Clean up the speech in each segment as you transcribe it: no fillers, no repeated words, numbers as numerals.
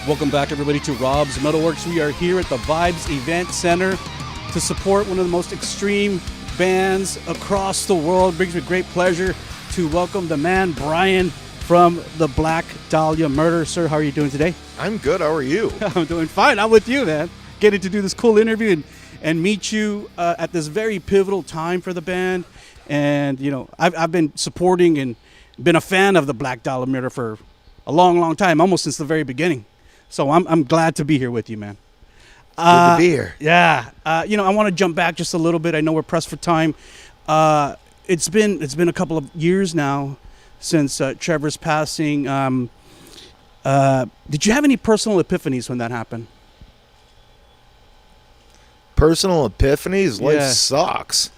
Welcome back, everybody, to Rob's MetalWorks. We are here at the Vibes Event Center to support one of the most extreme bands across the world. It brings me great pleasure to welcome the man, Brian, from the Black Dahlia Murder. Sir, how are you doing today? I'm good. How are you? I'm doing fine. I'm with you, man. Getting to do this cool interview and meet you at this very pivotal time for the band. And, you know, I've been supporting and been a fan of the Black Dahlia Murder for a long, long time, almost since the very beginning. So I'm glad to be here with you, man. Good to be here. Yeah. You know, I want to jump back just a little bit. I know we're pressed for time. It's been a couple of years now since Trevor's passing. Did you have any personal epiphanies when that happened? Personal epiphanies? Life sucks.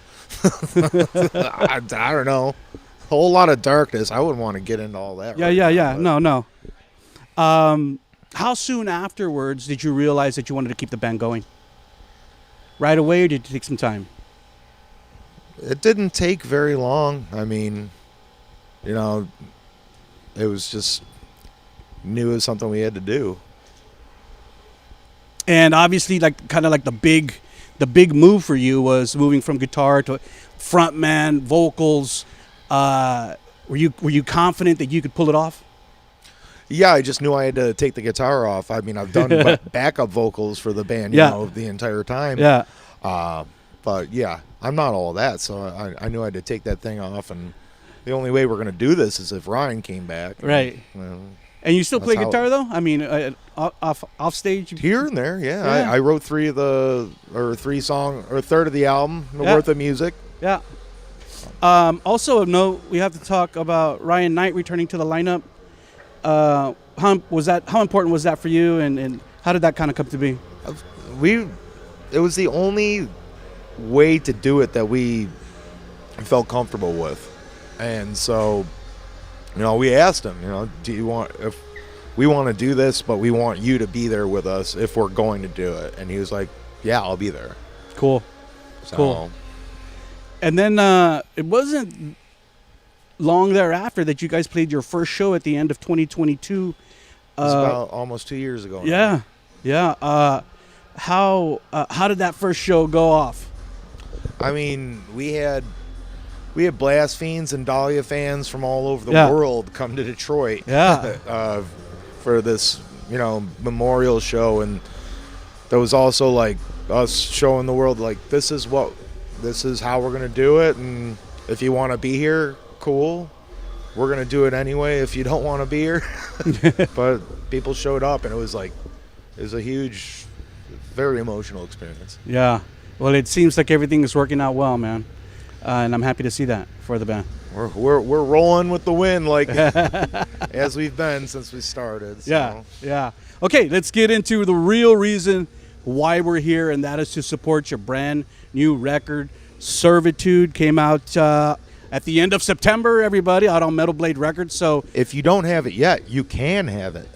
I don't know. A whole lot of darkness. I wouldn't want to get into all that. Yeah. No. How soon afterwards did you realize that you wanted to keep the band going? Right away, or did it take some time? It didn't take very long. I mean, you know, it was just knew it was something we had to do. And obviously, kind of like the big move for you was moving from guitar to frontman, vocals. Were you confident that you could pull it off? Yeah, I just knew I had to take the guitar off. I mean, I've done backup vocals for the band, you know, the entire time. Yeah. But yeah, I'm not all that, so I knew I had to take that thing off, and the only way we're going to do this is if Ryan came back. Right. And you still play guitar, though? I mean, off stage? Here and there, yeah. I wrote a third of the album worth of music. Yeah. Also, a note, we have to talk about Ryan Knight returning to the lineup. How important was that for you, and how did that kind of come to be? It was the only way to do it that we felt comfortable with. And so, you know, we asked him, you know, if we want to do this, but we want you to be there with us if we're going to do it. And he was like, yeah, I'll be there. Cool. So, cool. And then it wasn't long thereafter that you guys played your first show at the end of 2022. It was about almost 2 years ago. Yeah. How did that first show go off? I mean, we had Blast Fiends and Dahlia fans from all over the world come to Detroit for this, you know, memorial show, and there was also like us showing the world like this is how we're gonna do it, and if you want to be here, cool. We're gonna do it anyway if you don't want to be here. But people showed up, and it was a huge, very emotional experience. Yeah. Well, it seems like everything is working out well, man, and I'm happy to see that for the band. We're rolling with the wind, like as we've been since we started. So. Yeah. Okay, let's get into the real reason why we're here, and that is to support your brand new record. Servitude came out at the end of September, everybody, out on Metal Blade Records. So if you don't have it yet, you can have it.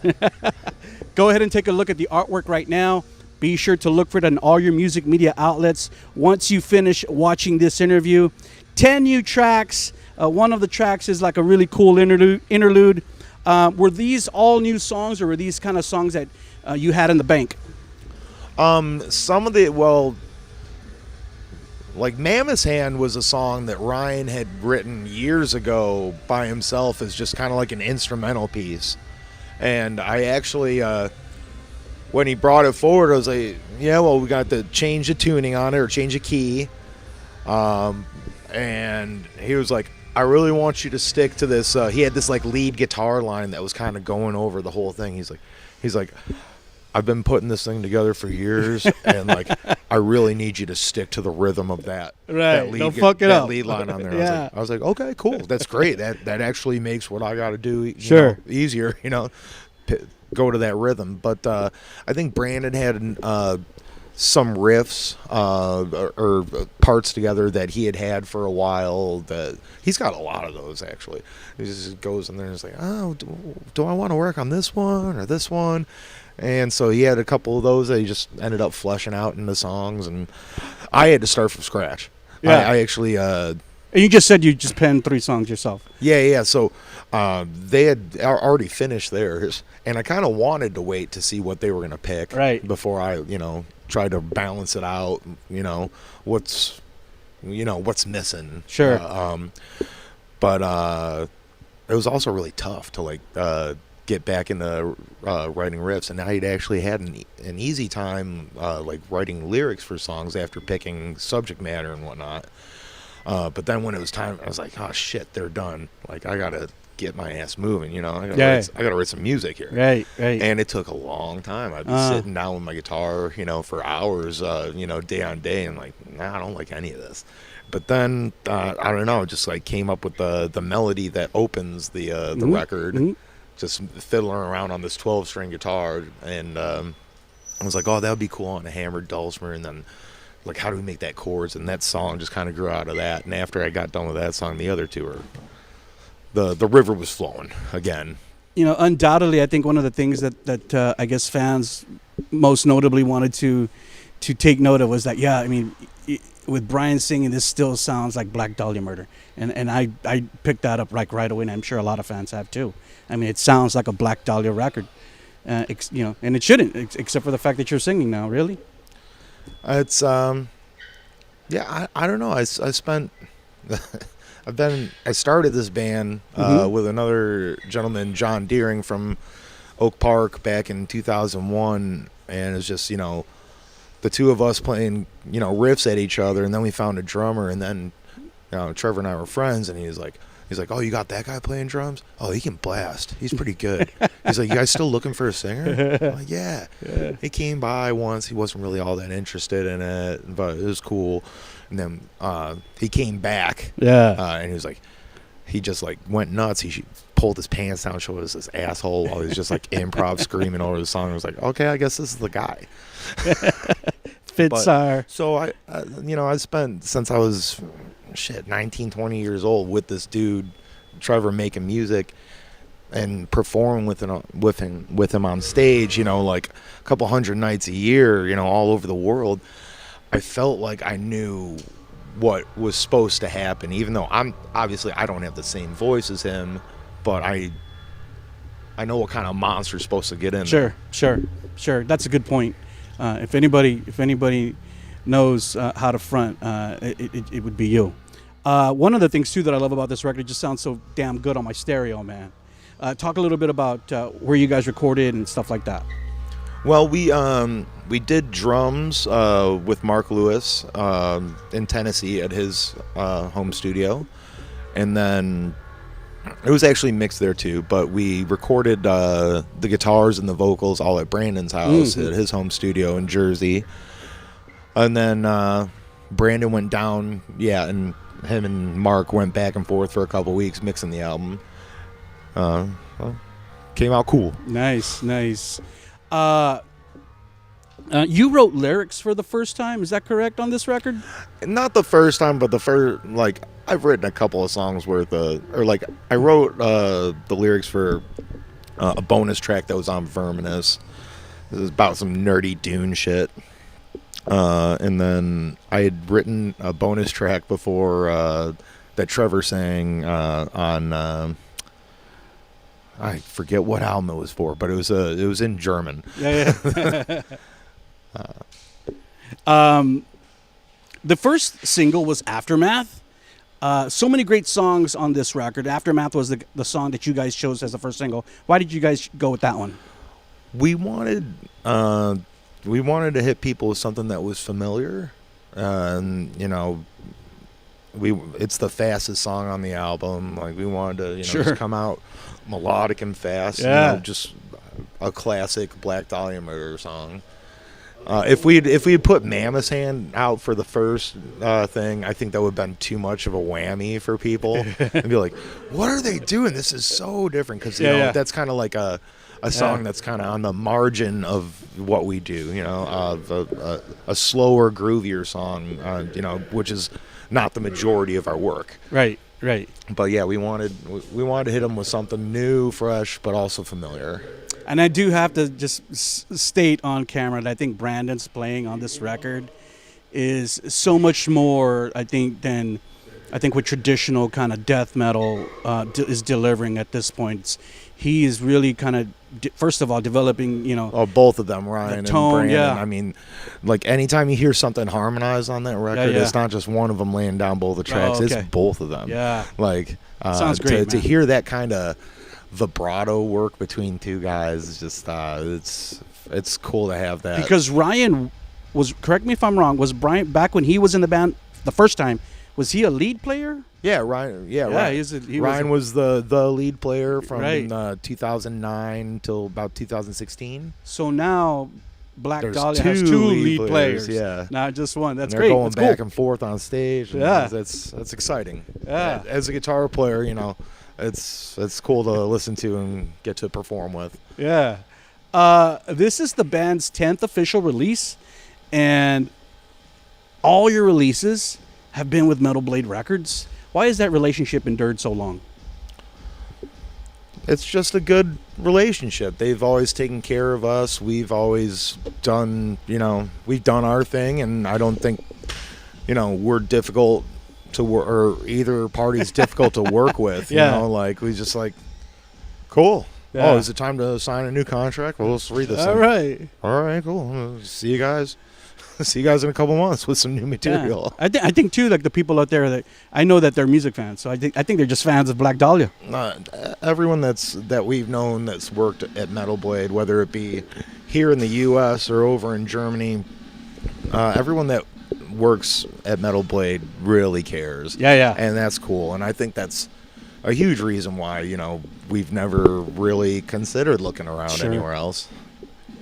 Go ahead and take a look at the artwork right now. Be sure to look for it on all your music media outlets. Once you finish watching this interview, 10 new tracks. One of the tracks is like a really cool interlude. Were these all new songs, or were these kind of songs that you had in the bank? Some of the, like Mammoth's Hand was a song that Ryan had written years ago by himself as just kind of like an instrumental piece. And I actually, when he brought it forward, I was like, yeah, well, we got to change the tuning on it or change the key. And he was like, I really want you to stick to this. He had this like lead guitar line that was kind of going over the whole thing. He's like, I've been putting this thing together for years, and like, I really need you to stick to the rhythm of that. Right. That lead, don't fuck it up. Lead line on there. I was like, okay, cool. That's great. That actually makes what I got to do easier, you know, go to that rhythm. But I think Brandon had some riffs or parts together that he had for a while. That he's got a lot of those, actually. He just goes in there and is like, oh, do I want to work on this one or this one? And so he had a couple of those that he just ended up fleshing out into songs, and I had to start from scratch. I actually And you just said you just penned 3 songs yourself. Yeah. So they had already finished theirs, and I kind of wanted to wait to see what they were going to pick before I, try to balance it out. What's missing. Sure. But it was also really tough to get back into writing riffs, and I'd actually had an easy time writing lyrics for songs after picking subject matter and whatnot. But then when it was time, I was like, oh shit, they're done. Like, I gotta get my ass moving, I gotta write some music here. Right. And it took a long time. I'd be sitting down with my guitar, for hours, day on day, and like, nah, I don't like any of this. But then I don't know, just like came up with the melody that opens the record, just fiddling around on this 12-string guitar, and I was like, oh, that would be cool on a hammered dulcimer, and then like, how do we make that chords? And that song just kind of grew out of that. And after I got done with that song, the other two are the river was flowing again. Undoubtedly, I think one of the things that I guess fans most notably wanted to take note of was that, with Brian singing, this still sounds like Black Dahlia Murder. And I picked that up right away, and I'm sure a lot of fans have too. I mean, it sounds like a Black Dahlia record, and it shouldn't, except for the fact that you're singing now, really. It's I don't know. I spent I started this band with another gentleman, John Deering from Oak Park, back in 2001, and it's just the two of us playing riffs at each other, and then we found a drummer, and then Trevor and I were friends, and he's like, oh, you got that guy playing drums? Oh, he can blast. He's pretty good. He's like, you guys still looking for a singer? I'm like, yeah. He came by once. He wasn't really all that interested in it, but it was cool. And then he came back. And he was like, he just like went nuts. He pulled his pants down, showed us his asshole while he was just like improv screaming over the song. I was like, okay, I guess this is the guy. So I spent, since I was 19, 20 years old, with this dude Trevor, making music and performing with him on stage, like a couple hundred nights a year, all over the world. I felt like I knew what was supposed to happen, even though I don't have the same voice as him, but I know what kind of monster's supposed to get in there. Sure. That's a good point. If anybody knows how to front, it would be you. One of the things too that I love about this record, it just sounds so damn good on my stereo, man. Talk a little bit about where you guys recorded and stuff like that. Well, we did drums with Mark Lewis in Tennessee at his home studio, and then it was actually mixed there too. But we recorded the guitars and the vocals all at Brandon's house at his home studio in Jersey, and then Brandon went down, and him and Mark went back and forth for a couple weeks mixing the album. Came out cool. Nice. You wrote lyrics for the first time, is that correct, on this record? Not the first time, but the first, I've written a couple of songs I wrote the lyrics for a bonus track that was on Verminous. It was about some nerdy Dune shit. And then I had written a bonus track before that Trevor sang on I forget what album it was for, but it was in German. The first single was Aftermath. So many great songs on this record. Aftermath was the song that you guys chose as the first single. Why did you guys go with that one? We wanted to hit people with something that was familiar, and it's the fastest song on the album. Like, we wanted to just come out melodic and fast. Just a classic Black Dahlia Murder song. If we had put Mammoth's Hand out for the first thing, I think that would have been too much of a whammy for people and be like, what are they doing? This is so different, because that's kind of like a song that's kind of on the margin of what we do, a slower, groovier song, which is not the majority of our work. Right. But yeah, we wanted to hit them with something new, fresh, but also familiar. And I do have to just state on camera that I think Brandon's playing on this record is so much more, I think, than I think what traditional kind of death metal is delivering at this point. He is really kind of, first of all, developing, both of them, Ryan the tone, and Brandon. yeah. I mean, like anytime you hear something harmonized on that record, it's not just one of them laying down both the tracks. It's both of them. Yeah. Like, sounds great, to hear that kind of vibrato work between two guys is just, it's cool to have that. Because Ryan was, correct me if I'm wrong, was Brian, back when he was in the band the first time, was he a lead player? Yeah, Ryan. Yeah, Ryan. Ryan was the lead player from 2009 till about 2016. So now Black Dahlia has two lead players. Yeah, not just one. That's and great. They're going that's back cool. and forth on stage. Yeah, that's exciting. Yeah, as a guitar player, it's cool to listen to and get to perform with. Yeah, this is the band's 10th official release, and all your releases have been with Metal Blade Records. Why has that relationship endured so long? It's just a good relationship. They've always taken care of us. We've always done, we've done our thing, and I don't think, we're difficult to work, or either party's difficult to work with. We just cool. Yeah. Oh, is it time to sign a new contract? Well, let's read this. All right, cool. See you guys. See you guys in a couple months with some new material. Yeah. I think too, like the people out there that I know that they're music fans, so I think they're just fans of Black Dahlia. Everyone that we've known that's worked at Metal Blade, whether it be here in the U.S. or over in Germany, everyone that works at Metal Blade really cares. Yeah. And that's cool. And I think that's a huge reason why we've never really considered looking around anywhere else.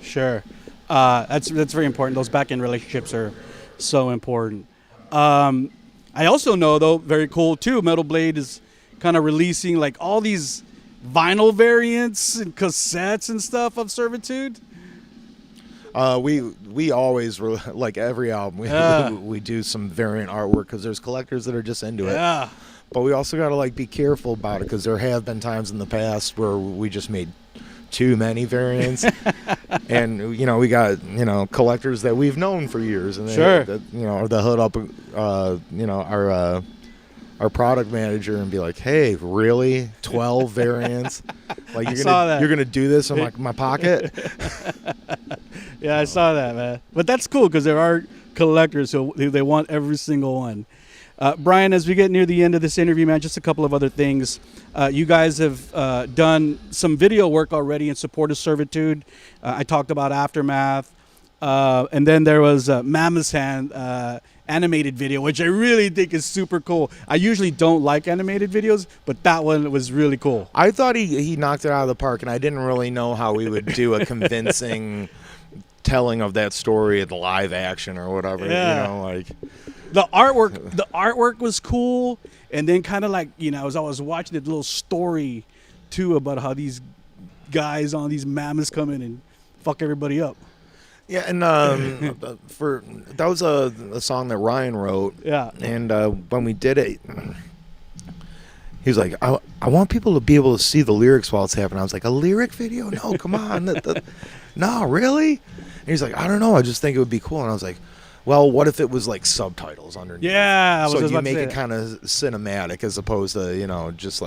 Sure. That's very important. Those back-end relationships are so important. I also know, though, very cool, too, Metal Blade is kind of releasing, all these vinyl variants and cassettes and stuff of Servitude. We always, every album, we do some variant artwork because there's collectors that are just into it. Yeah. But we also got to, be careful about it because there have been times in the past where we just made too many variants. And we got collectors that we've known for years, and they are the hood up our product manager and be like, hey, really 12 variants? You're gonna do this in my pocket? Yeah, I saw that, man. But that's cool because there are collectors who they want every single one. Brian, as we get near the end of this interview, man, just a couple of other things. You guys have done some video work already in support of Servitude. I talked about Aftermath. And then there was Mammoth's Hand animated video, which I really think is super cool. I usually don't like animated videos, but that one was really cool. I thought he knocked it out of the park, and I didn't really know how we would do a convincing telling of that story at the live action or whatever. Yeah. The artwork was cool, and then kind of as I was watching the little story too about how these guys on these mammoths come in and fuck everybody up. Yeah, and that was a song that Ryan wrote. Yeah, and when we did it, he was like, "I want people to be able to see the lyrics while it's happening." I was like, "A lyric video? No, come on, no, really?" And he's like, "I don't know. I just think it would be cool." And I was like, well, what if it was subtitles underneath? Yeah, so you make it kind of cinematic as opposed to just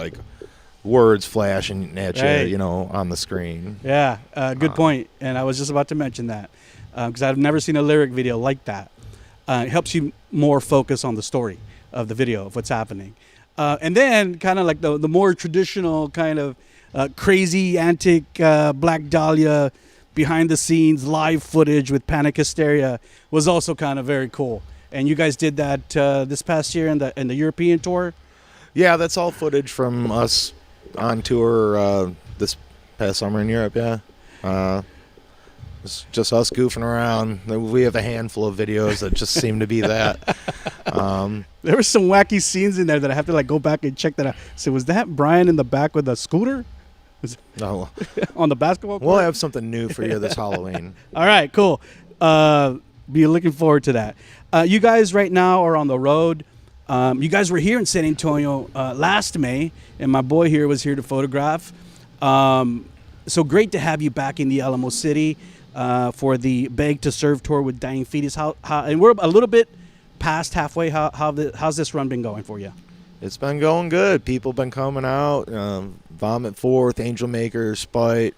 words flashing at you, on the screen. Yeah, good point. And I was just about to mention that because I've never seen a lyric video like that. It helps you more focus on the story of the video of what's happening, and then kind of the more traditional kind of crazy antic Black Dahlia behind the scenes live footage with Panic Hysteria was also kind of very cool. And you guys did that this past year in the European tour? Yeah, that's all footage from us on tour this past summer in Europe, yeah. It's just us goofing around. We have a handful of videos that just seem to be that. There were some wacky scenes in there that I have to go back and check that out. So was that Brian in the back with a scooter? No. On the basketball court? We'll have something new for you this Halloween. All right, cool. Be looking forward to that. You guys right now are on the road. You guys were here in San Antonio last May, and my boy here was here to photograph. So great to have you back in the Alamo City for the Beg to Serve tour with Dying Fetus. And we're a little bit past halfway. How's this run been going for you? It's been going good. People been coming out. Vomit Forth, Angel Maker, Spite.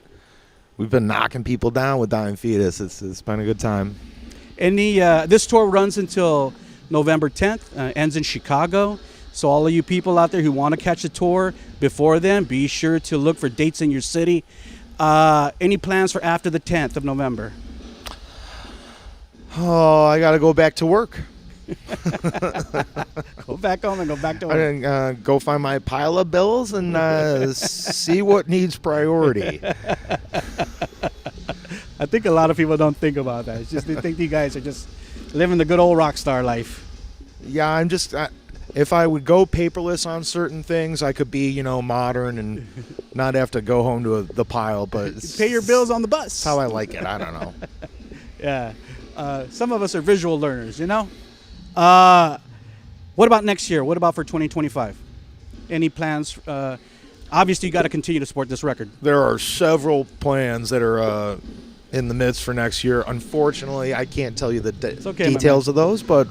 We've been knocking people down with Dying Fetus. It's been a good time. And this tour runs until November 10th, ends in Chicago. So all of you people out there who want to catch the tour before then, be sure to look for dates in your city. Any plans for after the 10th of November? Oh, I got to go back to work. Go back home and go back to work. And go find my pile of bills and see what needs priority. I think a lot of people don't think about that. It's just they think you guys are just living the good old rock star life. Yeah, I'm just... if I would go paperless on certain things, I could be, modern and not have to go home to the pile. But pay your bills on the bus. That's how I like it. I don't know. Yeah. Some of us are visual learners, What about next year? What about for 2025? Any plans? Obviously, you got to continue to support this record. There are several plans that are in the midst for next year. Unfortunately, I can't tell you the details of those, but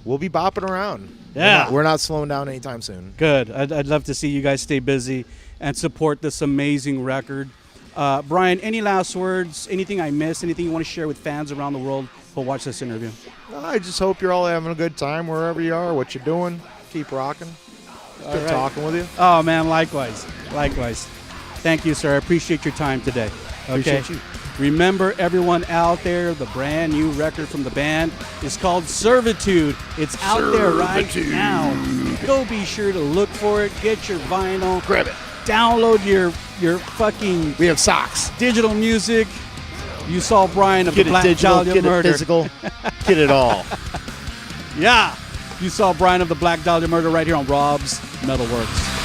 we'll be bopping around. Yeah. We're not slowing down anytime soon. Good. I'd love to see you guys stay busy and support this amazing record. Brian, any last words? Anything I missed? Anything you want to share with fans around the world who'll watch this interview? I just hope you're all having a good time wherever you are, what you're doing. Keep rocking. Good talking with you. Oh, man, likewise. Likewise. Thank you, sir. I appreciate your time today. Okay. Appreciate you. Remember, everyone out there, the brand new record from the band is called Servitude. It's out there right now. Go be sure to look for it. Get your vinyl. Grab it. Download your fucking... We have socks. Digital music. You saw Brian of Get the Black Dahlia Murder. Get it physical. Get it all. Yeah. You saw Brian of the Black Dahlia Murder right here on Rob's MetalWorks.